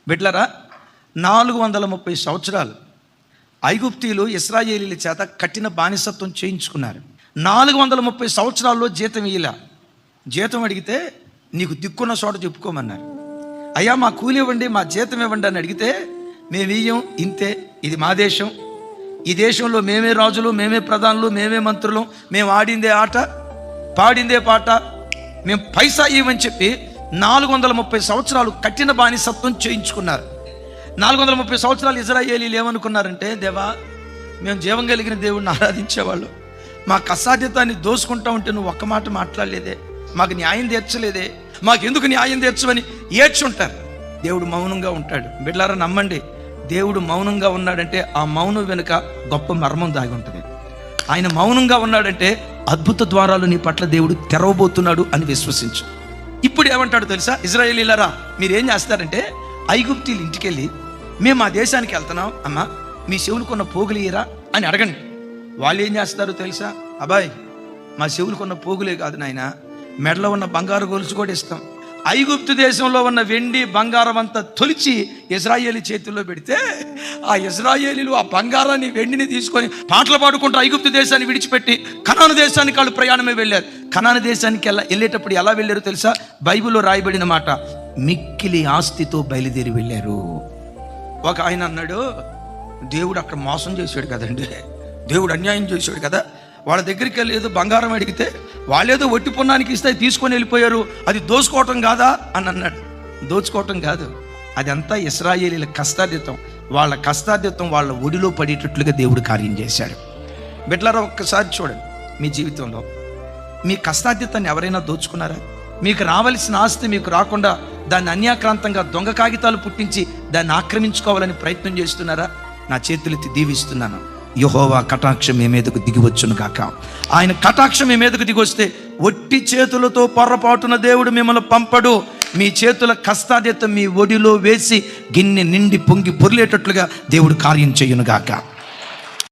బిడ్లరా, 430 సంవత్సరాలు ఐగుప్తీయులు ఇశ్రాయేలీల చేత కఠిన బానిసత్వం చేయించుకున్నారు. 430 సంవత్సరాల్లో జీతం ఇయ్యలా. జీతం అడిగితే నీకు దిక్కున్న చోట చెప్పుకోమన్నారు. అయ్యా మా కూలి ఇవ్వండి, మా జీతం ఇవ్వండి అని అడిగితే మేము ఇయ్యం, ఇంతే, ఇది మా దేశం, ఈ దేశంలో మేమే రాజులు, మేమే ప్రధానులు, మేమే మంత్రులు, మేము ఆడిందే ఆట, పాడిందే పాట, మేము పైసా ఇవ్వని చెప్పి 430 సంవత్సరాలు కఠిన బానిసత్వం చేయించుకున్నారు. 430 సంవత్సరాలు ఇశ్రాయేలీలు ఏమనుకున్నారంటే, దేవా మేము జీవం కలిగిన దేవుడిని ఆరాధించేవాళ్ళు, మా అసాధ్యతాన్ని దోసుకుంటా ఉంటే నువ్వు ఒక్క మాట మాట్లాడలేదే, మాకు న్యాయం తీర్చలేదే, మాకెందుకు న్యాయం తీర్చమని ఏడ్చుంటారు. దేవుడు మౌనంగా ఉంటాడు. బిడ్డలారా నమ్మండి, దేవుడు మౌనంగా ఉన్నాడంటే ఆ మౌనం వెనుక గొప్ప మర్మం దాగి ఉంటుంది. ఆయన మౌనంగా ఉన్నాడంటే అద్భుత ద్వారాలు నీ పట్ల దేవుడు తెరవబోతున్నాడు అని విశ్వసించు. ఇప్పుడు ఏమంటాడు తెలుసా? ఇశ్రాయేలీయులారా మీరేం చేస్తారంటే, ఐగుప్తీయుల ఇంటికి వెళ్ళి మేము మా దేశానికి వెళ్తున్నాం అమ్మా, మీ చెవులకున్న పోగులు ఇయ్యరా అని అడగండి. వాళ్ళు ఏం చేస్తారు తెలుసా? అబ్బాయి మా చెవులకున్న పోగులే కాదు నాయన, మెడలో ఉన్న బంగారు గొలుసు కూడా ఇస్తాం. ఐగుప్తు దేశంలో ఉన్న వెండి బంగారం అంతా తొలిచి ఇశ్రాయేలీ చేతుల్లో పెడితే ఆ ఇశ్రాయేలీలు ఆ బంగారాన్ని వెండిని తీసుకొని పాటలు పాడుకుంటూ ఐగుప్తు దేశాన్ని విడిచిపెట్టి కనాను దేశానికి వాళ్ళు ప్రయాణమే వెళ్ళారు. కనాను దేశానికి వెళ్ళేటప్పుడు ఎలా వెళ్ళారు తెలుసా? బైబిల్లో రాయబడిన మాట, మిక్కిలి ఆస్తితో బయలుదేరి వెళ్ళారు. ఒక ఆయన అన్నాడు, దేవుడు అక్కడ మోసం చేశాడు కదండి, దేవుడు అన్యాయం చేశాడు కదా, వాళ్ళ దగ్గరికి వెళ్ళి ఏదో బంగారం అడిగితే వాళ్ళేదో ఒట్టి పొన్నానికి ఇస్తే తీసుకొని వెళ్ళిపోయారు, అది దోచుకోవటం కాదా అని అన్నాడు. దోచుకోవటం కాదు, అదంతా ఇశ్రాయేలీల కష్టార్జితం. వాళ్ళ కష్టార్జితం వాళ్ళ ఒడిలో పడేటట్లుగా దేవుడు కార్యం చేశాడు. బిడ్డలారా ఒక్కసారి చూడండి, మీ జీవితంలో మీ కష్టార్జితాన్ని ఎవరైనా దోచుకున్నారా? మీకు రావలసిన ఆస్తి మీకు రాకుండా దాన్ని అన్యాక్రాంతంగా దొంగ కాగితాలు పుట్టించి దాన్ని ఆక్రమించుకోవాలని ప్రయత్నం చేస్తున్నారా? నా చేతులెత్తి దీవిస్తున్నాను, యెహోవా కటాక్షం మీ మీదకు దిగివచ్చును గాక. ఆయన కటాక్షం మీ మీదకు దిగొస్తే ఒట్టి చేతులతో పొర్రపాటున దేవుడు మిమ్మల్ని పంపడు. మీ చేతుల కష్టార్జితం మీ ఒడిలో వేసి గిన్నె నిండి పొంగి పొర్లేటట్లుగా దేవుడు కార్యం చేయును గాక.